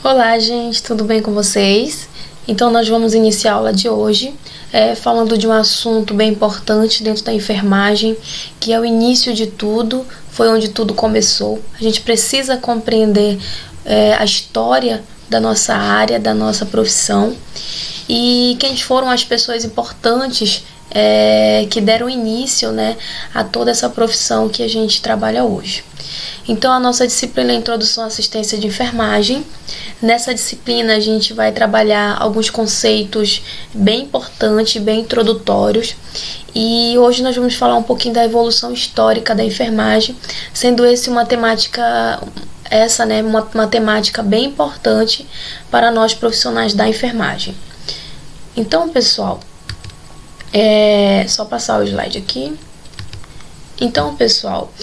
Olá, gente, tudo bem com vocês? Então, nós vamos iniciar a aula de hoje falando de um assunto bem importante dentro da enfermagem, que é o início de tudo, foi onde tudo começou. A gente precisa compreender a história da nossa área, da nossa profissão e quem foram as pessoas importantes que deram início, a toda essa profissão que a gente trabalha hoje. Então, a nossa disciplina é a Introdução à Assistência de Enfermagem. Nessa disciplina, a gente vai trabalhar alguns conceitos bem importantes, bem introdutórios. E hoje nós vamos falar um pouquinho da evolução histórica da enfermagem, sendo uma temática bem importante para nós profissionais da enfermagem. Então, pessoal, só passar o slide aqui. Então, pessoal,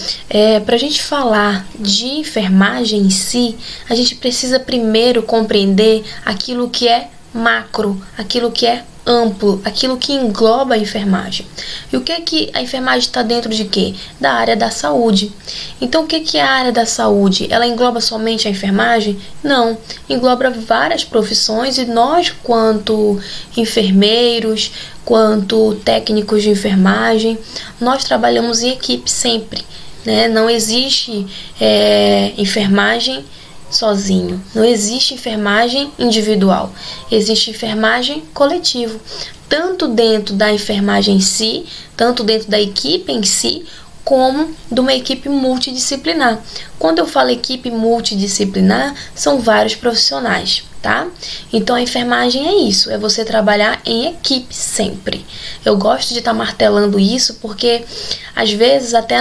para a gente falar de enfermagem em si, a gente precisa primeiro compreender aquilo que é macro, aquilo que é amplo, aquilo que engloba a enfermagem. E o que é que a enfermagem está dentro de quê? Da área da saúde. Então, o que é a área da saúde? Ela engloba somente a enfermagem? Não, engloba várias profissões e nós, quanto enfermeiros, quanto técnicos de enfermagem, nós trabalhamos em equipe sempre, né? Não existe enfermagem sozinho, não existe enfermagem individual, existe enfermagem coletivo, tanto dentro da enfermagem em si, tanto dentro da equipe em si, como de uma equipe multidisciplinar. Quando eu falo equipe multidisciplinar, são vários profissionais, tá? Então, a enfermagem é isso, é você trabalhar em equipe sempre. Eu gosto de estar martelando isso porque, às vezes, até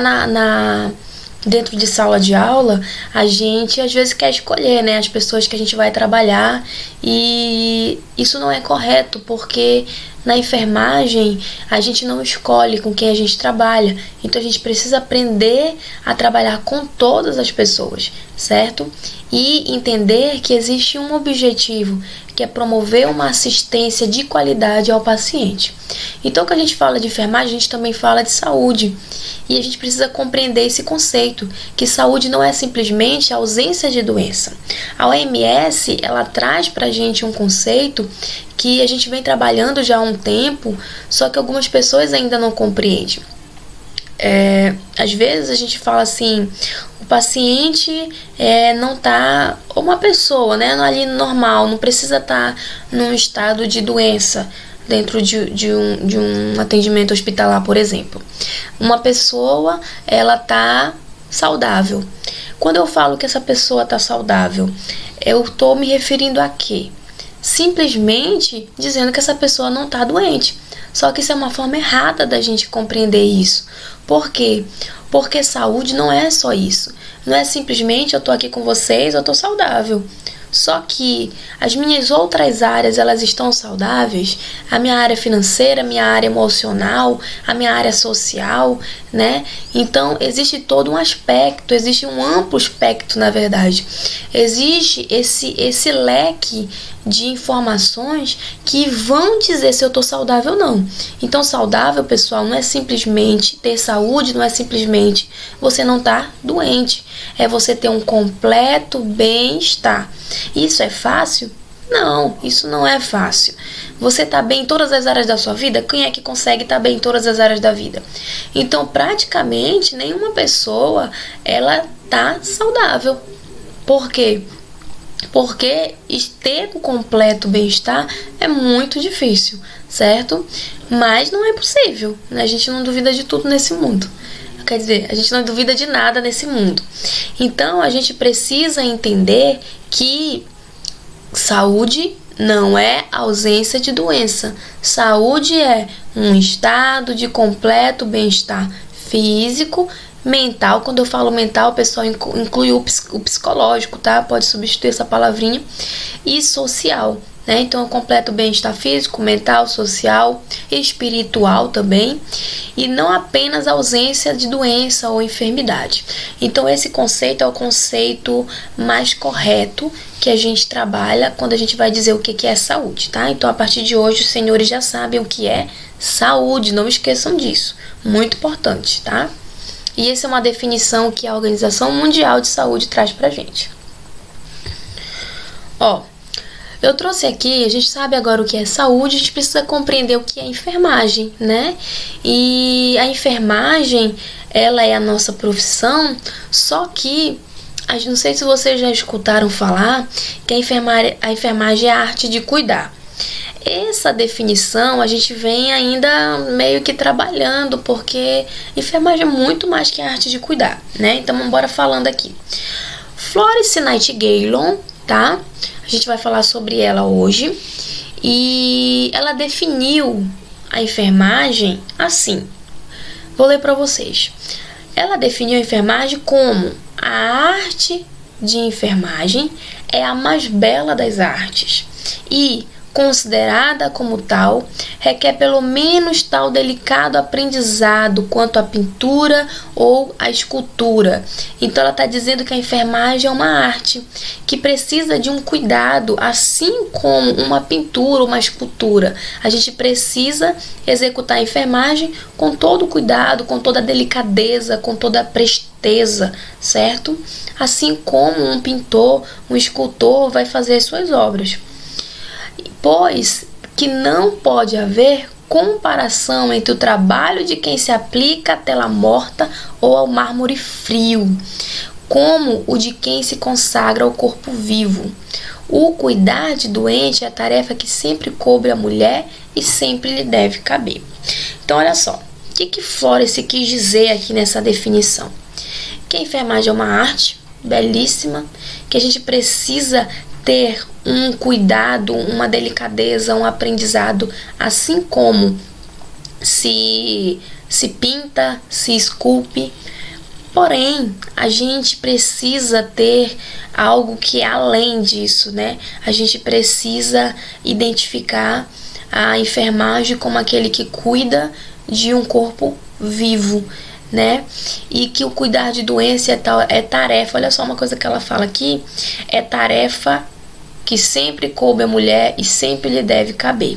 dentro de sala de aula, a gente às vezes quer escolher, as pessoas que a gente vai trabalhar, e isso não é correto, porque na enfermagem a gente não escolhe com quem a gente trabalha, então a gente precisa aprender a trabalhar com todas as pessoas, certo? E entender que existe um objetivo, que é promover uma assistência de qualidade ao paciente. Então, quando a gente fala de enfermagem, a gente também fala de saúde. E a gente precisa compreender esse conceito, que saúde não é simplesmente a ausência de doença. A OMS, ela traz pra gente um conceito que a gente vem trabalhando já há um tempo, só que algumas pessoas ainda não compreendem. Às vezes a gente fala assim, o paciente não está, ou uma pessoa, ali normal, não precisa estar num estado de doença dentro de um atendimento hospitalar, por exemplo. Uma pessoa, ela está saudável. Quando eu falo que essa pessoa está saudável, eu estou me referindo a quê? Simplesmente dizendo que essa pessoa não está doente. Só que isso é uma forma errada da gente compreender isso. Por quê? Porque saúde não é só isso. Não é simplesmente eu tô aqui com vocês, eu tô saudável. Só que as minhas outras áreas, elas estão saudáveis. A minha área financeira, a minha área emocional, a minha área social, Então, existe todo um aspecto, existe um amplo espectro, na verdade. Existe esse leque de informações que vão dizer se eu tô saudável ou não. Então, saudável, pessoal, não é simplesmente ter saúde, não é simplesmente você não tá doente. É você ter um completo bem-estar. Isso é fácil? Não, isso não é fácil. Você tá bem em todas as áreas da sua vida? Quem é que consegue estar bem em todas as áreas da vida? Então, praticamente, nenhuma pessoa, ela tá saudável. Por quê? Porque ter um completo bem-estar é muito difícil, certo? Mas não é possível, A gente não duvida de tudo nesse mundo. Quer dizer, a gente não duvida de nada nesse mundo. Então, a gente precisa entender que saúde não é ausência de doença. Saúde é um estado de completo bem-estar físico, mental. Quando eu falo mental, o pessoal inclui o psicológico, tá? Pode substituir essa palavrinha. E social, Então, é um completo bem-estar físico, mental, social, espiritual também. E não apenas ausência de doença ou enfermidade. Então, esse conceito é o conceito mais correto que a gente trabalha quando a gente vai dizer o que é saúde, tá? Então, a partir de hoje, os senhores já sabem o que é saúde, não esqueçam disso. Muito importante, tá? E essa é uma definição que a Organização Mundial de Saúde traz pra gente. Ó, eu trouxe aqui, a gente sabe agora o que é saúde, a gente precisa compreender o que é enfermagem, né? E a enfermagem, ela é a nossa profissão, só que, não sei se vocês já escutaram falar, que a enfermagem é a arte de cuidar. Essa definição a gente vem ainda meio que trabalhando, porque enfermagem é muito mais que a arte de cuidar, né? Então, vamos embora falando aqui. Florence Nightingale, tá? A gente vai falar sobre ela hoje. E ela definiu a enfermagem assim. Vou ler para vocês. Ela definiu a enfermagem como a arte de enfermagem é a mais bela das artes e, considerada como tal, requer pelo menos tal delicado aprendizado quanto a pintura ou a escultura. Então ela está dizendo que a enfermagem é uma arte que precisa de um cuidado, assim como uma pintura ou uma escultura. A gente precisa executar a enfermagem com todo o cuidado, com toda a delicadeza, com toda a presteza, certo? Assim como um pintor, um escultor vai fazer as suas obras. Pois que não pode haver comparação entre o trabalho de quem se aplica à tela morta ou ao mármore frio, como o de quem se consagra ao corpo vivo. O cuidar de doente é a tarefa que sempre coube a mulher e sempre lhe deve caber. Então, olha só, o que Florence quis dizer aqui nessa definição? Que a enfermagem é uma arte belíssima, que a gente precisa ter um cuidado, uma delicadeza, um aprendizado, assim como se pinta, se esculpe. Porém, a gente precisa ter algo que é além disso, né? A gente precisa identificar a enfermagem como aquele que cuida de um corpo vivo, né? E que o cuidar de doença é tarefa. Olha só uma coisa que ela fala aqui: é tarefa que sempre coube a mulher e sempre lhe deve caber.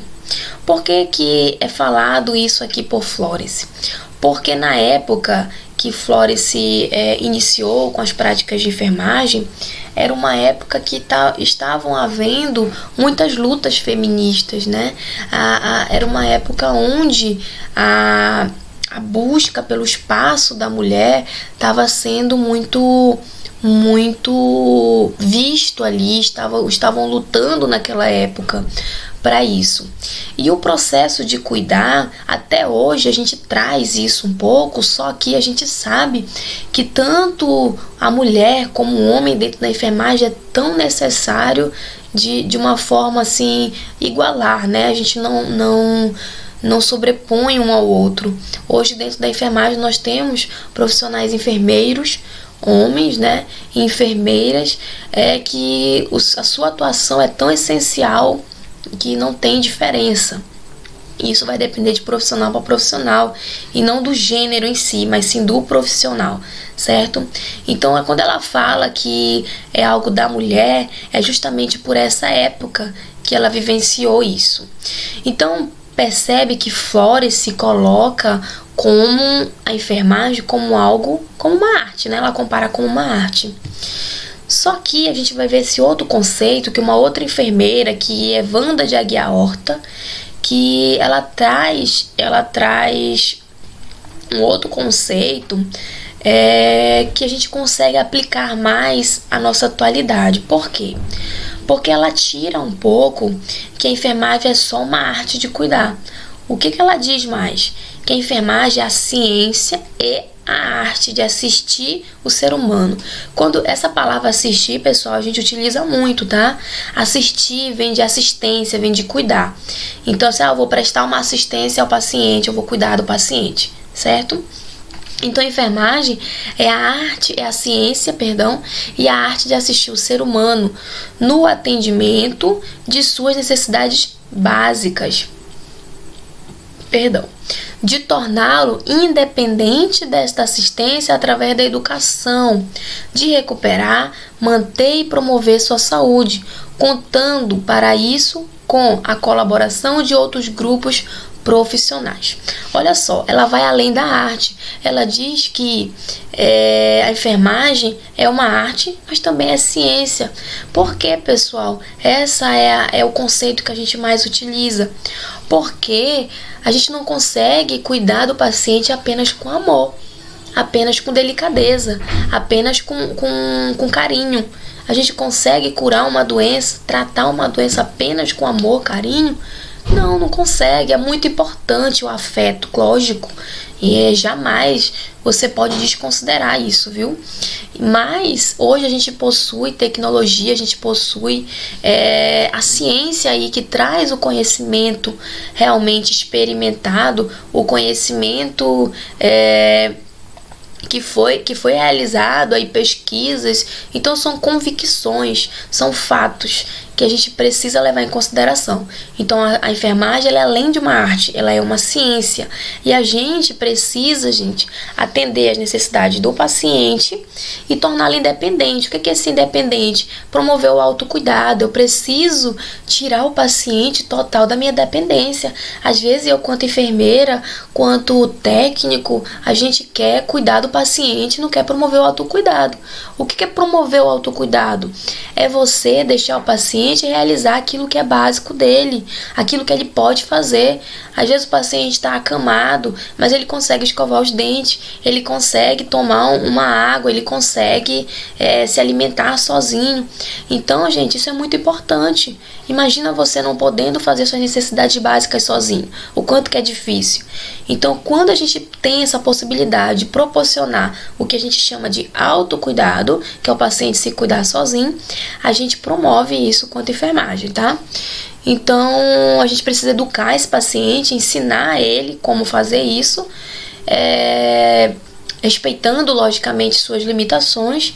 Por que é falado isso aqui por Florence? Porque na época que Florence iniciou com as práticas de enfermagem, era uma época que estavam havendo muitas lutas feministas, né? Era uma época onde a busca pelo espaço da mulher estava sendo muito visto ali, estavam lutando naquela época para isso. E o processo de cuidar, até hoje a gente traz isso um pouco, só que a gente sabe que tanto a mulher como o homem dentro da enfermagem é tão necessário de uma forma assim, igualar, né? A gente não sobrepõe um ao outro. Hoje dentro da enfermagem nós temos profissionais enfermeiros, homens, né, e enfermeiras, que a sua atuação é tão essencial que não tem diferença. Isso vai depender de profissional para profissional e não do gênero em si, mas sim do profissional, certo? Então, quando ela fala que é algo da mulher, é justamente por essa época que ela vivenciou isso. Então, percebe que Florence se coloca como a enfermagem como algo, como uma arte, né? Ela compara como uma arte. Só que a gente vai ver esse outro conceito, que uma outra enfermeira, que é Wanda de Aguiar Horta, que ela traz um outro conceito que a gente consegue aplicar mais à nossa atualidade. Por quê? Porque ela tira um pouco que a enfermagem é só uma arte de cuidar. O que ela diz mais? Que a enfermagem é a ciência e a arte de assistir o ser humano. Quando essa palavra assistir, pessoal, a gente utiliza muito, tá? Assistir vem de assistência, vem de cuidar. Então, se eu vou prestar uma assistência ao paciente, eu vou cuidar do paciente, certo? Então, a enfermagem é a arte, é a ciência, e a arte de assistir o ser humano no atendimento de suas necessidades básicas. De torná-lo independente desta assistência através da educação, de recuperar, manter e promover sua saúde, contando para isso com a colaboração de outros grupos profissionais. Olha só, ela vai além da arte. Ela diz que a enfermagem é uma arte, mas também é ciência. Por quê, pessoal? Essa é o conceito que a gente mais utiliza. Porque a gente não consegue cuidar do paciente apenas com amor, apenas com delicadeza, apenas com carinho. A gente consegue curar uma doença, tratar uma doença apenas com amor, carinho? Não consegue. É muito importante o afeto, lógico. E jamais você pode desconsiderar isso, viu? Mas hoje a gente possui tecnologia, a gente possui a ciência aí que traz o conhecimento realmente experimentado, o conhecimento que foi realizado aí, pesquisas. Então são convicções, são fatos que a gente precisa levar em consideração. Então a enfermagem, ela é além de uma arte, ela é uma ciência, e a gente precisa, atender às necessidades do paciente e torná-lo independente. O que é ser independente? Promover o autocuidado. Eu preciso tirar o paciente total da minha dependência. Às vezes eu, quanto enfermeira, quanto técnico, a gente quer cuidar do paciente, não quer promover o autocuidado. O que é promover o autocuidado? É você deixar o paciente realizar aquilo que é básico dele, aquilo que ele pode fazer. Às vezes o paciente está acamado, mas ele consegue escovar os dentes, ele consegue tomar uma água, ele consegue se alimentar sozinho. Então, gente, isso é muito importante. Imagina você não podendo fazer suas necessidades básicas sozinho, o quanto que é difícil. Então, quando a gente tem essa possibilidade de proporcionar o que a gente chama de autocuidado, que é o paciente se cuidar sozinho, a gente promove isso quanto enfermagem, tá? Então, a gente precisa educar esse paciente, ensinar ele como fazer isso, respeitando, logicamente, suas limitações,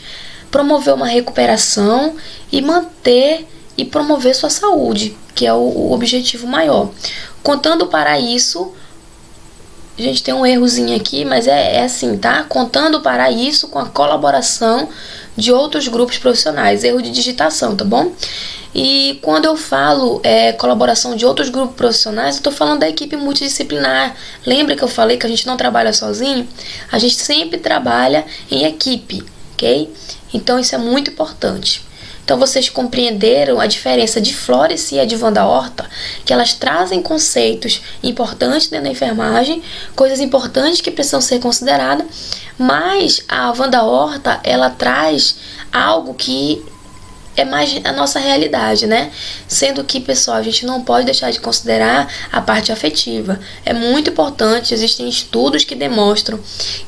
promover uma recuperação e manter e promover sua saúde, que é o objetivo maior. Contando para isso, a gente tem um errozinho aqui, mas é assim, tá? Contando para isso com a colaboração de outros grupos profissionais. Erro de digitação, tá bom? E quando eu falo colaboração de outros grupos profissionais, eu estou falando da equipe multidisciplinar. Lembra que eu falei que a gente não trabalha sozinho? A gente sempre trabalha em equipe, ok? Então isso é muito importante. Então vocês compreenderam a diferença de Florence e a de Wanda Horta, que elas trazem conceitos importantes dentro da enfermagem, coisas importantes que precisam ser consideradas, mas a Wanda Horta, ela traz algo que é mais a nossa realidade, né? Sendo que, pessoal, a gente não pode deixar de considerar a parte afetiva. É muito importante, existem estudos que demonstram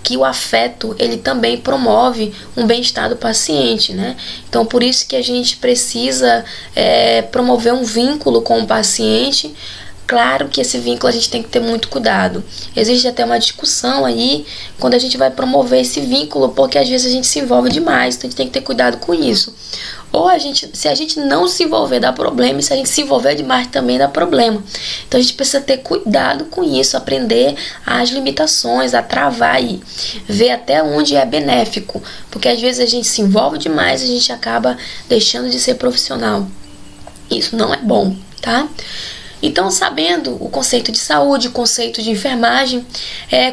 que o afeto, ele também promove um bem-estar do paciente, né? Então, por isso que a gente precisa promover um vínculo com o paciente. Claro que esse vínculo a gente tem que ter muito cuidado. Existe até uma discussão aí quando a gente vai promover esse vínculo, porque às vezes a gente se envolve demais, então a gente tem que ter cuidado com isso. Ou se a gente não se envolver, dá problema, e se a gente se envolver demais também dá problema. Então a gente precisa ter cuidado com isso, aprender as limitações, a travar aí, ver até onde é benéfico, porque às vezes a gente se envolve demais e a gente acaba deixando de ser profissional. Isso não é bom, tá? Então, sabendo o conceito de saúde, o conceito de enfermagem,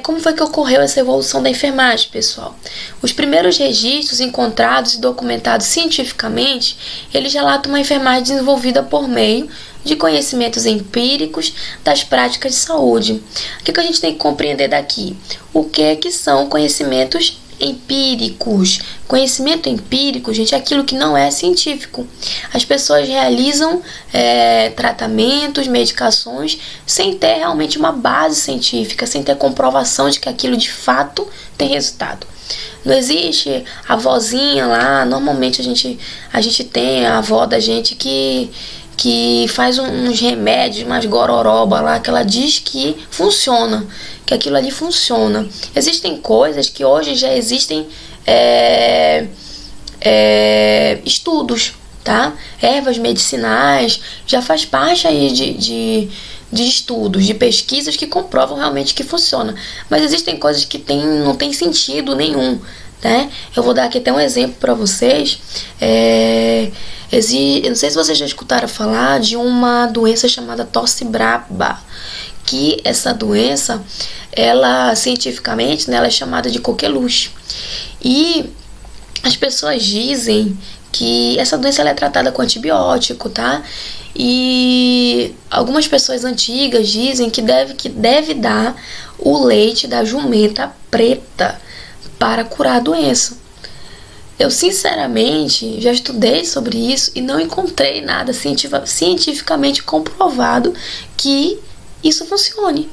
como foi que ocorreu essa evolução da enfermagem, pessoal? Os primeiros registros encontrados e documentados cientificamente, eles relatam uma enfermagem desenvolvida por meio de conhecimentos empíricos das práticas de saúde. O que a gente tem que compreender daqui? O que são conhecimentos empíricos? Conhecimento empírico, gente, é aquilo que não é científico. As pessoas realizam tratamentos, medicações, sem ter realmente uma base científica, sem ter comprovação de que aquilo de fato tem resultado. Não existe a vozinha lá. Normalmente a gente tem a avó da gente que faz uns remédios, umas gororoba lá, que ela diz que funciona, que aquilo ali funciona. Existem coisas que hoje já existem estudos, tá? Ervas medicinais, já faz parte aí de estudos, de pesquisas que comprovam realmente que funciona. Mas existem coisas que não tem sentido nenhum, né? Eu vou dar aqui até um exemplo para vocês. Eu não sei se vocês já escutaram falar de uma doença chamada tosse braba, que essa doença, ela cientificamente, né, ela é chamada de coqueluche. E as pessoas dizem que essa doença ela é tratada com antibiótico, tá? E algumas pessoas antigas dizem que deve dar o leite da jumenta preta para curar a doença. Eu sinceramente já estudei sobre isso e não encontrei nada cientificamente comprovado que isso funcione,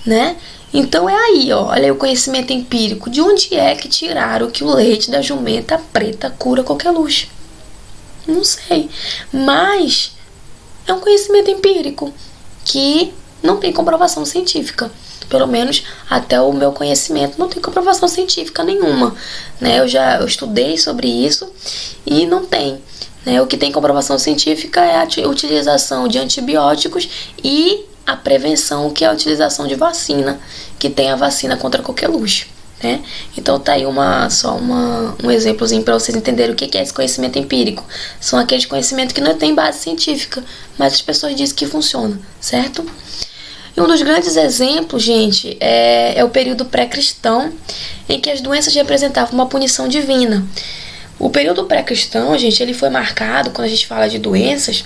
né? Então é aí, ó, olha aí o conhecimento empírico. De onde é que tiraram que o leite da jumenta preta cura coqueluche? Não sei, mas é um conhecimento empírico que não tem comprovação científica. Pelo menos até o meu conhecimento não tem comprovação científica nenhuma, né? Eu estudei sobre isso e não tem, né? O que tem comprovação científica é a utilização de antibióticos e a prevenção, que é a utilização de vacina, que tem a vacina contra coqueluche, né? Então tá aí um exemplozinho para vocês entenderem o que é esse conhecimento empírico. São aqueles conhecimentos que não tem base científica, mas as pessoas dizem que funciona, certo? E um dos grandes exemplos, gente, é o período pré-cristão, em que as doenças representavam uma punição divina. O período pré-cristão, gente, ele foi marcado, quando a gente fala de doenças,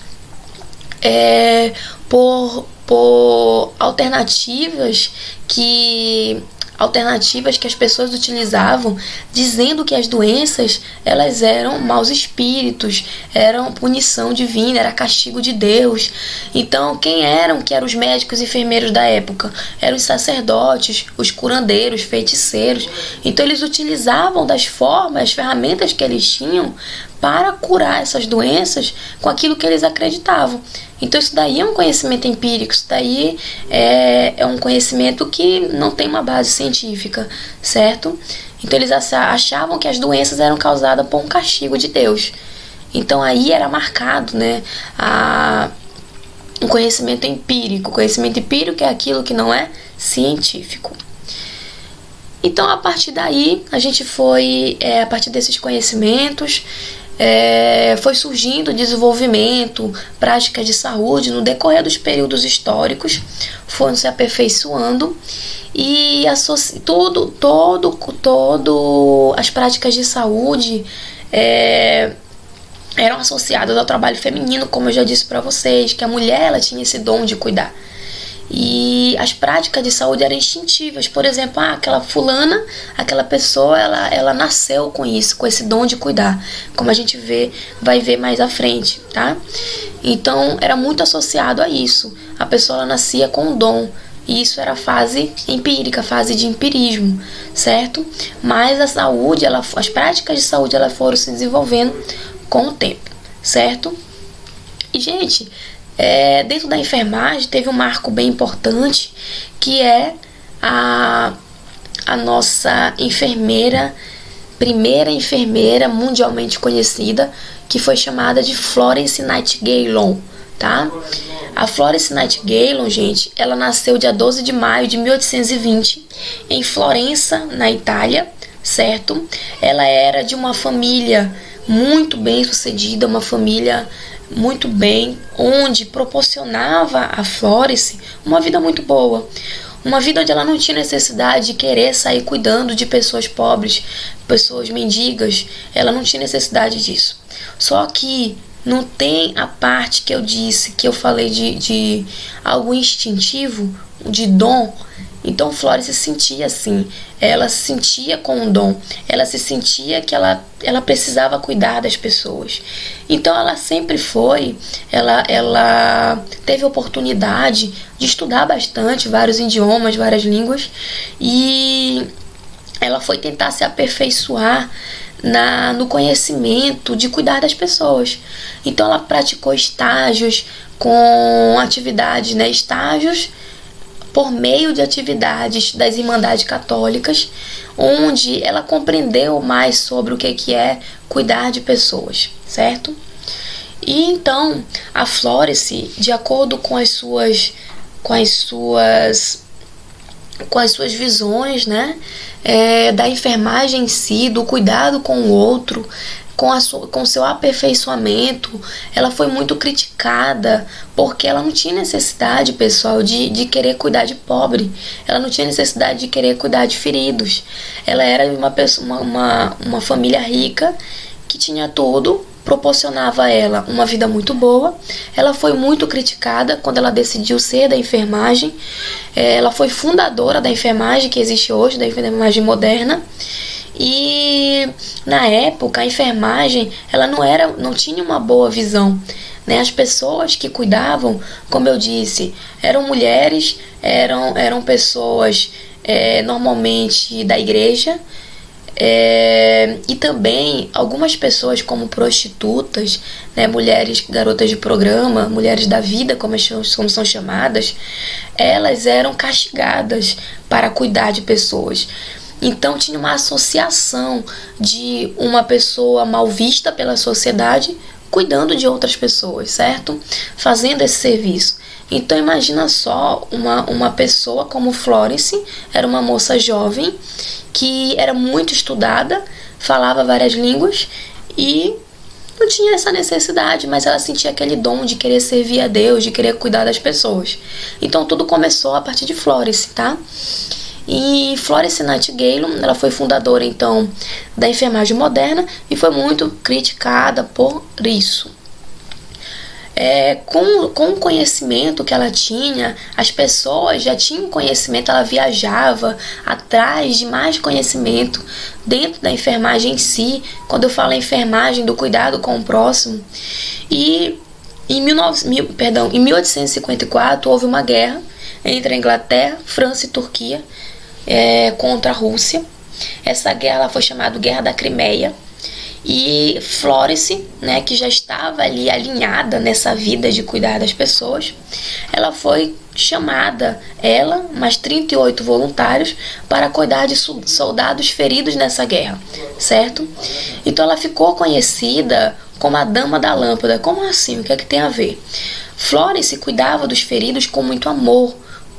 por alternativas que as pessoas utilizavam, dizendo que as doenças elas eram maus espíritos, eram punição divina, era castigo de Deus. Então, quem eram os médicos e enfermeiros da época? Eram os sacerdotes, os curandeiros, feiticeiros. Então, eles utilizavam das ferramentas que eles tinham para curar essas doenças com aquilo que eles acreditavam. Então isso daí é um conhecimento empírico, isso daí é um conhecimento que não tem uma base científica, certo? Então eles achavam que as doenças eram causadas por um castigo de Deus. Então aí era marcado, né, um conhecimento empírico. O conhecimento empírico é aquilo que não é científico. Então a partir daí, a gente foi, a partir desses conhecimentos, foi surgindo desenvolvimento, práticas de saúde no decorrer dos períodos históricos, foram se aperfeiçoando e as práticas de saúde eram associadas ao trabalho feminino, como eu já disse para vocês, que a mulher ela tinha esse dom de cuidar. E as práticas de saúde eram instintivas. Por exemplo, aquela pessoa, ela nasceu com isso, com esse dom de cuidar, como a gente vai ver mais à frente, tá? Então, era muito associado a isso. A pessoa ela nascia com um dom. E isso era fase empírica, fase de empirismo, certo? Mas as práticas de saúde, elas foram se desenvolvendo com o tempo, certo? E, gente, dentro da enfermagem teve um marco bem importante, que é a nossa primeira enfermeira mundialmente conhecida, que foi chamada de Florence Nightingale, tá? A Florence Nightingale, gente, ela nasceu dia 12 de maio de 1820 em Florença, na Itália, certo? Ela era de uma família muito bem sucedida, uma família muito bem, onde proporcionava a Florence uma vida muito boa. Uma vida onde ela não tinha necessidade de querer sair cuidando de pessoas pobres, pessoas mendigas. Ela não tinha necessidade disso. Só que não tem a parte que eu disse, que eu falei de algo instintivo, de dom. Então Florence se sentia assim, ela se sentia com um dom, ela se sentia que ela precisava cuidar das pessoas. Então ela sempre ela teve oportunidade de estudar bastante, vários idiomas, várias línguas, e ela foi tentar se aperfeiçoar no conhecimento de cuidar das pessoas. Então ela praticou estágios com atividades, né, estágios por meio de atividades das Irmandades Católicas, onde ela compreendeu mais sobre o que é cuidar de pessoas, certo? E então, a Florence, de acordo com as suas visões, né, da enfermagem em si, do cuidado com o outro, com seu aperfeiçoamento, ela foi muito criticada, porque ela não tinha necessidade, pessoal, de querer cuidar de pobre. Ela não tinha necessidade de querer cuidar de feridos. Ela era uma família rica, que tinha tudo, proporcionava a ela uma vida muito boa. Ela foi muito criticada quando ela decidiu ser da enfermagem. Ela foi fundadora da enfermagem que existe hoje, da enfermagem moderna. E na época a enfermagem ela não tinha uma boa visão, né? As pessoas que cuidavam, como eu disse, eram mulheres, eram pessoas normalmente da igreja, e também algumas pessoas como prostitutas, né, mulheres, garotas de programa, mulheres da vida, como são chamadas, elas eram castigadas para cuidar de pessoas. Então tinha uma associação de uma pessoa mal vista pela sociedade cuidando de outras pessoas, certo? Fazendo esse serviço. Então imagina só uma pessoa como Florence, era uma moça jovem que era muito estudada, falava várias línguas e não tinha essa necessidade, mas ela sentia aquele dom de querer servir a Deus, de querer cuidar das pessoas. Então tudo começou a partir de Florence, tá? E Florence Nightingale, ela foi fundadora então da enfermagem moderna e foi muito criticada por isso. Com o conhecimento que ela tinha, as pessoas já tinham conhecimento, ela viajava atrás de mais conhecimento dentro da enfermagem em si, quando eu falo enfermagem do cuidado com o próximo. E em 1854 houve uma guerra entre a Inglaterra, França e Turquia contra a Rússia. Essa guerra foi chamada Guerra da Crimeia. E Florence, né, que já estava ali alinhada nessa vida de cuidar das pessoas, ela foi chamada, ela, mais 38 voluntários, para cuidar de soldados feridos nessa guerra, certo? Então ela ficou conhecida como a Dama da Lâmpada. Como assim? O que é que tem a ver? Florence cuidava dos feridos com muito amor.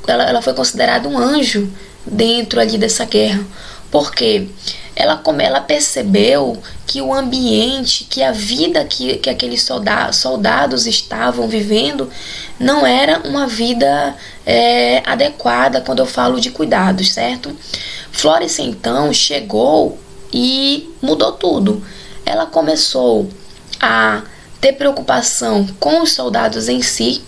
Ela foi considerada um anjo dentro ali dessa guerra. Por quê? Ela percebeu que o ambiente, que a vida que aqueles soldados estavam vivendo não era uma vida adequada quando eu falo de cuidados, certo? Florence então chegou e mudou tudo. Ela começou a ter preocupação com os soldados em si,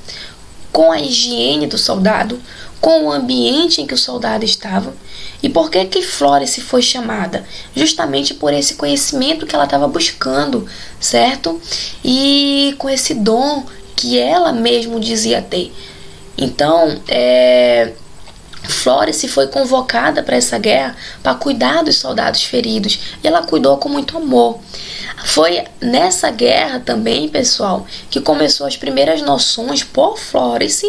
com a higiene do soldado, com o ambiente em que o soldado estava. E por que Florence foi chamada? Justamente por esse conhecimento que ela estava buscando, certo? E com esse dom que ela mesma dizia ter. Então, Florence foi convocada para essa guerra para cuidar dos soldados feridos. E ela cuidou com muito amor. Foi nessa guerra também, pessoal, que começou as primeiras noções por Florence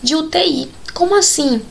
de UTI. Como assim?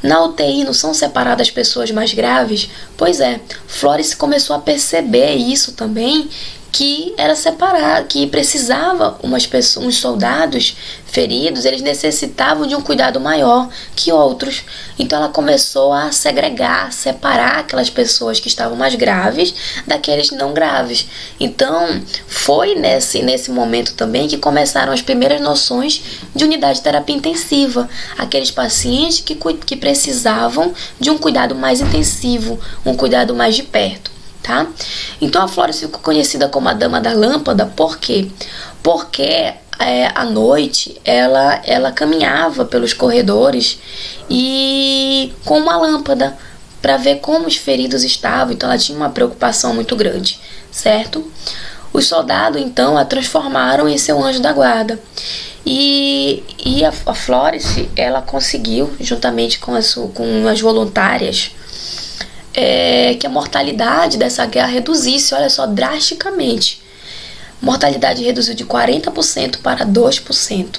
Na UTI não são separadas pessoas mais graves? Pois é, Florence começou a perceber isso também, que era separado, que precisava uns soldados feridos, eles necessitavam de um cuidado maior que outros. Então ela começou a segregar, separar aquelas pessoas que estavam mais graves daqueles não graves. Então foi nesse momento também que começaram as primeiras noções de unidade de terapia intensiva, aqueles pacientes que precisavam de um cuidado mais intensivo, um cuidado mais de perto. Tá? Então a Florence ficou conhecida como a Dama da Lâmpada. Por quê? Porque à noite ela caminhava pelos corredores e com uma lâmpada para ver como os feridos estavam. Então ela tinha uma preocupação muito grande, certo? Os soldados então a transformaram em seu anjo da guarda. E a Florence, ela conseguiu, juntamente com as voluntárias, que a mortalidade dessa guerra reduzisse, olha só, drasticamente. Mortalidade reduziu de 40% para 2%.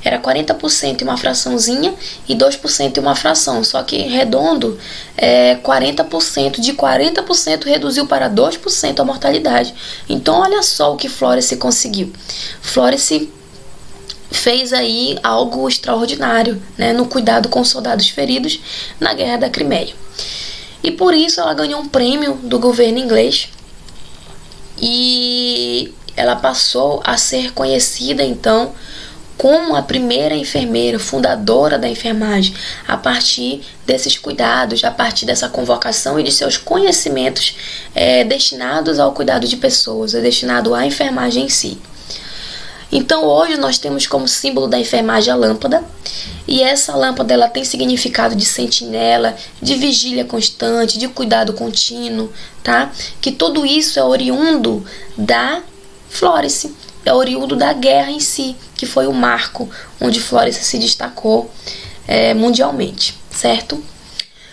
Era 40% em uma fraçãozinha e 2% em uma fração, só que redondo, 40%. De 40% reduziu para 2% a mortalidade. Então olha só o que Florence conseguiu. Florence fez aí algo extraordinário, né, no cuidado com soldados feridos na Guerra da Crimeia. E por isso ela ganhou um prêmio do governo inglês e ela passou a ser conhecida então como a primeira enfermeira, fundadora da enfermagem, a partir desses cuidados, a partir dessa convocação e de seus conhecimentos destinados ao cuidado de pessoas, destinado à enfermagem em si. Então hoje nós temos como símbolo da enfermagem a lâmpada, e essa lâmpada ela tem significado de sentinela, de vigília constante, de cuidado contínuo, tá? Que tudo isso é oriundo da Flórence, é oriundo da guerra em si, que foi o marco onde Flórence se destacou mundialmente, certo?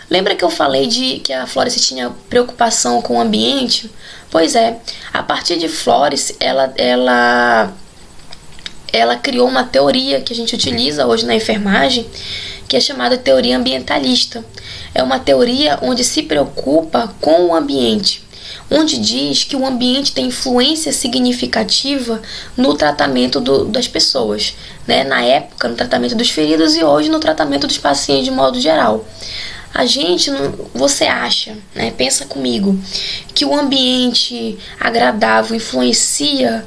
Lembra que eu falei que a Flórence tinha preocupação com o ambiente? Pois é, a partir de Flórence, ela criou uma teoria que a gente utiliza hoje na enfermagem, que é chamada teoria ambientalista. É uma teoria onde se preocupa com o ambiente, onde diz que o ambiente tem influência significativa no tratamento das pessoas, né? Na época, no tratamento dos feridos, e hoje no tratamento dos pacientes de modo geral. A gente, você acha, né? Pensa comigo, que o ambiente agradável influencia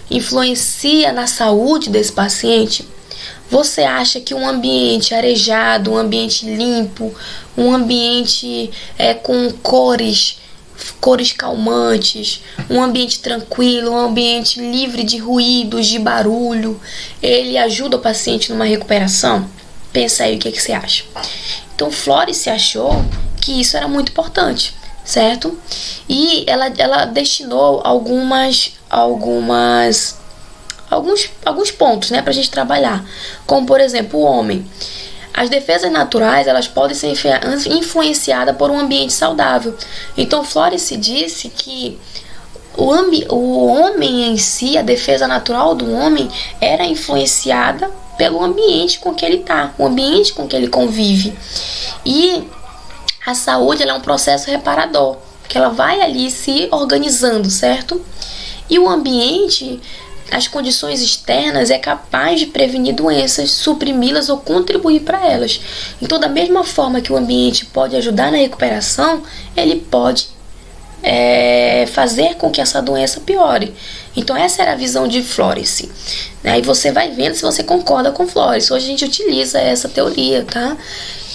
influencia na saúde desse paciente? Você acha que um ambiente arejado, um ambiente limpo, um ambiente com cores calmantes, um ambiente tranquilo, um ambiente livre de ruídos, de barulho, ele ajuda o paciente numa recuperação? Pensa aí o que você acha. Então Flórence achou que isso era muito importante, certo? E ela destinou alguns pontos, né, pra gente trabalhar, como por exemplo o homem. As defesas naturais, elas podem ser influenciadas por um ambiente saudável. Então Flórence disse que o homem em si, a defesa natural do homem, era influenciada pelo ambiente com que ele está, o ambiente com que ele convive. E a saúde, ela é um processo reparador, que ela vai ali se organizando, certo? E o ambiente, as condições externas, é capaz de prevenir doenças, suprimi-las ou contribuir para elas. Então, da mesma forma que o ambiente pode ajudar na recuperação, ele pode fazer com que essa doença piore. Então, essa era a visão de Flórence. Aí você vai vendo se você concorda com Flórence. Hoje a gente utiliza essa teoria, tá?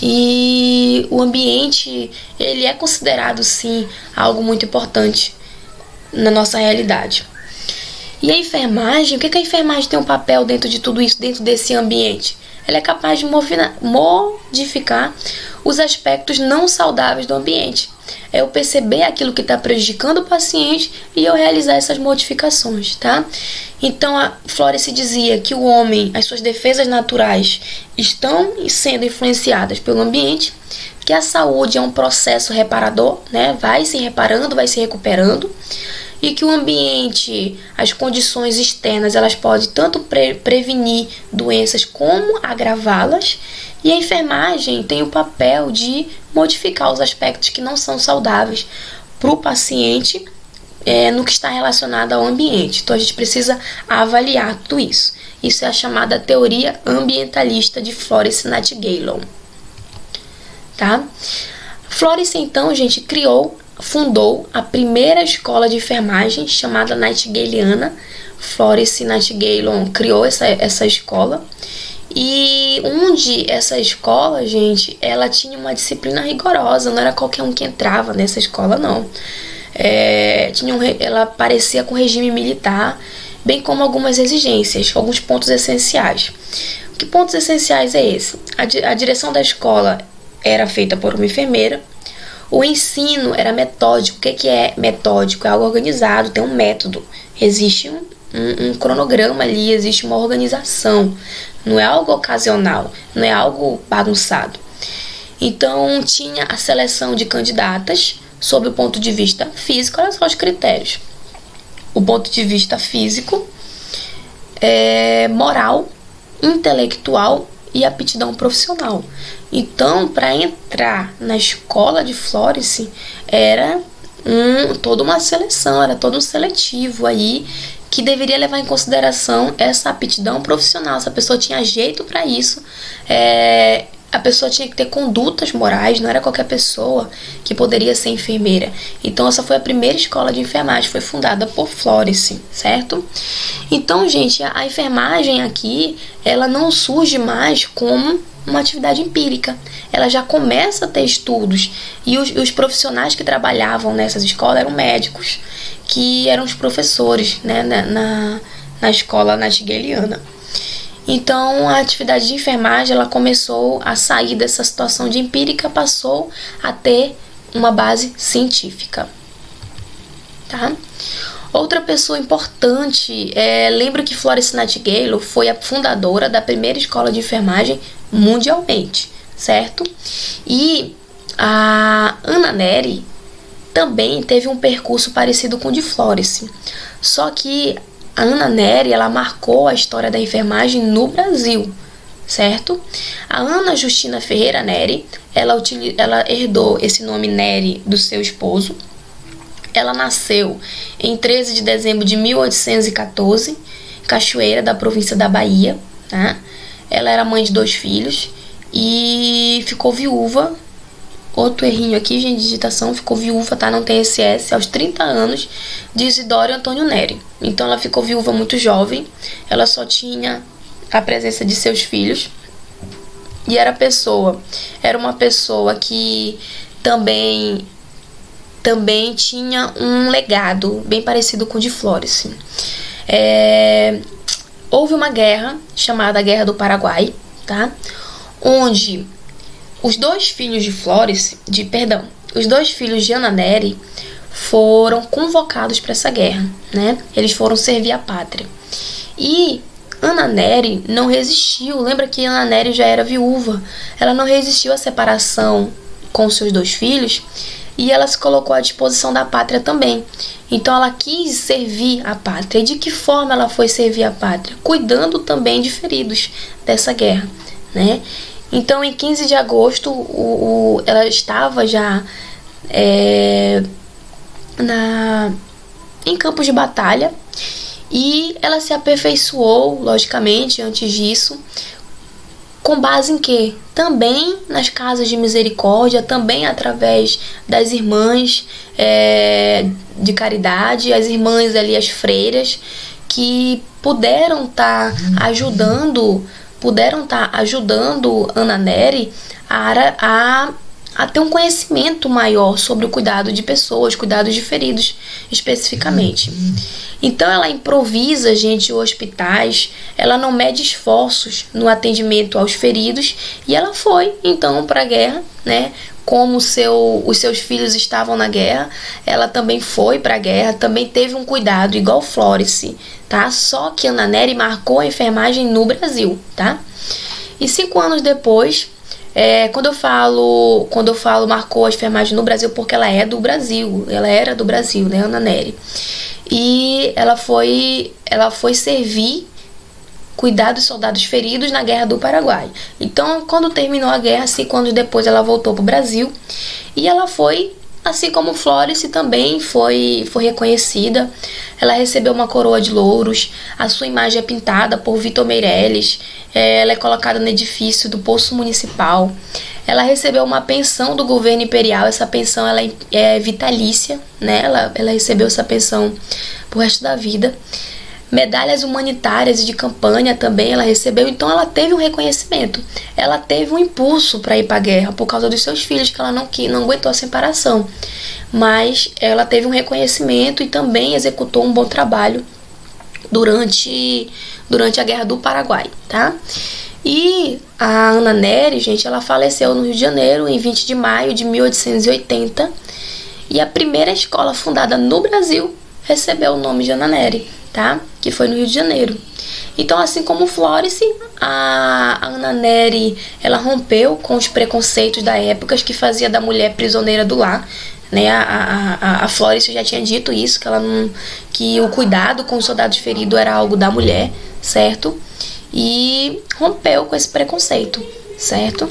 E o ambiente, ele é considerado, sim, algo muito importante na nossa realidade. E a enfermagem, o que a enfermagem tem um papel dentro de tudo isso, dentro desse ambiente? Ela é capaz de modificar os aspectos não saudáveis do ambiente. É eu perceber aquilo que está prejudicando o paciente e eu realizar essas modificações, tá? Então, a Flórence dizia que o homem, as suas defesas naturais estão sendo influenciadas pelo ambiente, que a saúde é um processo reparador, né? Vai se reparando, vai se recuperando, e que o ambiente, as condições externas, elas podem tanto prevenir doenças como agravá-las, e a enfermagem tem o papel de modificar os aspectos que não são saudáveis para o paciente no que está relacionado ao ambiente. Então a gente precisa avaliar tudo isso. Isso é a chamada teoria ambientalista de Florence Nightingale. Tá? Florence, então, gente, fundou a primeira escola de enfermagem chamada Nightingaleana. Florence Nightingale criou essa escola. E onde essa escola, gente, ela tinha uma disciplina rigorosa, não era qualquer um que entrava nessa escola, não. Ela parecia com regime militar, bem como algumas exigências, alguns pontos essenciais. Que pontos essenciais é esse? A direção da escola era feita por uma enfermeira. O ensino era metódico. O que é metódico? É algo organizado, tem um método. Existe um cronograma ali, existe uma organização. Não é algo ocasional, não é algo bagunçado. Então, tinha a seleção de candidatas sob o ponto de vista físico. Olha só os critérios. O ponto de vista físico, moral, intelectual e aptidão profissional. Então, para entrar na escola de Florence, era toda uma seleção, era todo um seletivo aí, que deveria levar em consideração essa aptidão profissional. Se a pessoa tinha jeito para isso, a pessoa tinha que ter condutas morais, não era qualquer pessoa que poderia ser enfermeira. Então essa foi a primeira escola de enfermagem, foi fundada por Florence, certo? Então, gente, a enfermagem aqui, ela não surge mais como uma atividade empírica. Ela já começa a ter estudos. E os profissionais que trabalhavam nessas escolas eram médicos, que eram os professores, né, na escola nightingaliana. Então, a atividade de enfermagem, ela começou a sair dessa situação de empírica, passou a ter uma base científica, tá? Outra pessoa importante, lembra que Florence Nightingale foi a fundadora da primeira escola de enfermagem mundialmente, certo? E a Anna Nery também teve um percurso parecido com o de Florence, só que a Anna Nery, ela marcou a história da enfermagem no Brasil, certo? A Ana Justina Ferreira Nery, ela herdou esse nome Nery do seu esposo. Ela nasceu em 13 de dezembro de 1814, Cachoeira, da província da Bahia, tá? Ela era mãe de 2 filhos e ficou viúva. Outro errinho aqui, gente, de digitação, ficou viúva, tá? Não tem esse S, aos 30 anos, de Isidoro Antônio Nery. Então ela ficou viúva muito jovem, ela só tinha a presença de seus filhos. E era uma pessoa que também tinha um legado bem parecido com o de Florence. Houve uma guerra, chamada Guerra do Paraguai, tá? Onde os 2 filhos de os 2 filhos de Anna Nery foram convocados para essa guerra, né? Eles foram servir a pátria. E Anna Nery não resistiu. Lembra que Anna Nery já era viúva? Ela não resistiu à separação com seus 2 filhos e ela se colocou à disposição da pátria também. Então ela quis servir a pátria. E de que forma ela foi servir a pátria? Cuidando também de feridos dessa guerra, né? Então, em 15 de agosto, ela estava já em campos de batalha e ela se aperfeiçoou, logicamente, antes disso, com base em quê? Também nas casas de misericórdia, também através das irmãs de caridade, as irmãs ali, as freiras, que puderam estar ajudando Anna Nery a ter um conhecimento maior sobre o cuidado de pessoas, cuidado de feridos especificamente. Então ela improvisa, gente, hospitais, ela não mede esforços no atendimento aos feridos e ela foi então para a guerra, né? Como os seus filhos estavam na guerra, ela também foi para a guerra, também teve um cuidado igual Florence, tá? Só que Anna Nery marcou a enfermagem no Brasil, tá? E 5 anos depois, quando eu falo marcou a enfermagem no Brasil, porque ela é do Brasil, ela era do Brasil, né, Anna Nery. E ela foi servir, cuidar dos soldados feridos na Guerra do Paraguai. Então, quando terminou a guerra, 5 anos depois, ela voltou para o Brasil e ela foi, assim como Florence, também foi reconhecida. Ela recebeu uma coroa de louros, a sua imagem é pintada por Vitor Meirelles, ela é colocada no edifício do Poço Municipal. Ela recebeu uma pensão do governo imperial, essa pensão ela é vitalícia, né? Ela recebeu essa pensão pro resto da vida. Medalhas humanitárias e de campanha também ela recebeu, então ela teve um reconhecimento. Ela teve um impulso para ir para a guerra por causa dos seus filhos, que ela não aguentou a separação. Mas ela teve um reconhecimento e também executou um bom trabalho durante a Guerra do Paraguai, tá? E a Anna Nery, gente, ela faleceu no Rio de Janeiro em 20 de maio de 1880. E a primeira escola fundada no Brasil recebeu o nome de Anna Nery, tá? Que foi no Rio de Janeiro. Então, assim como Florence, a Anna Nery, ela rompeu com os preconceitos da época que fazia da mulher prisioneira do lar, né? A Florence já tinha dito isso, que o cuidado com os soldados feridos era algo da mulher, certo? E rompeu com esse preconceito, certo?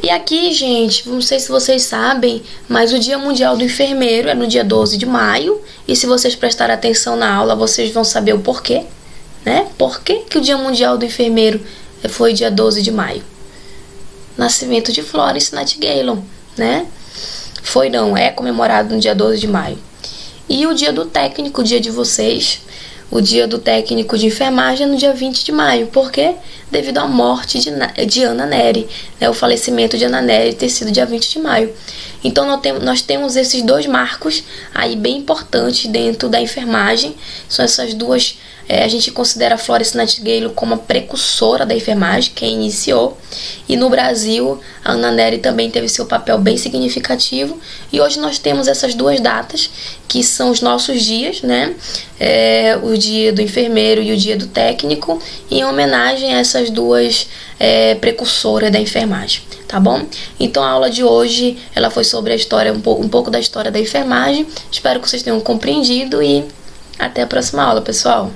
E aqui, gente, não sei se vocês sabem, mas o Dia Mundial do Enfermeiro é no dia 12 de maio. E se vocês prestarem atenção na aula, vocês vão saber o porquê, né? Por que o Dia Mundial do Enfermeiro foi dia 12 de maio? nascimento de Florence Nightingale, né? Foi não, é comemorado no dia 12 de maio. E o dia do técnico, o dia de vocês, o dia do técnico de enfermagem é no dia 20 de maio. Por quê? Devido à morte de Ana Nery, né? O falecimento de Ana Nery ter sido dia 20 de maio. Então nós temos esses dois marcos aí bem importantes dentro da enfermagem. São essas duas, a gente considera a Florence Nightingale como a precursora da enfermagem, quem iniciou. E no Brasil, a Ana Nery também teve seu papel bem significativo. E hoje nós temos essas duas datas, que são os nossos dias, né? O dia do enfermeiro e o dia do técnico, em homenagem a essas duas precursoras da enfermagem, tá bom? Então a aula de hoje, ela foi sobre a história, um pouco da história da enfermagem. Espero que vocês tenham compreendido e até a próxima aula, pessoal!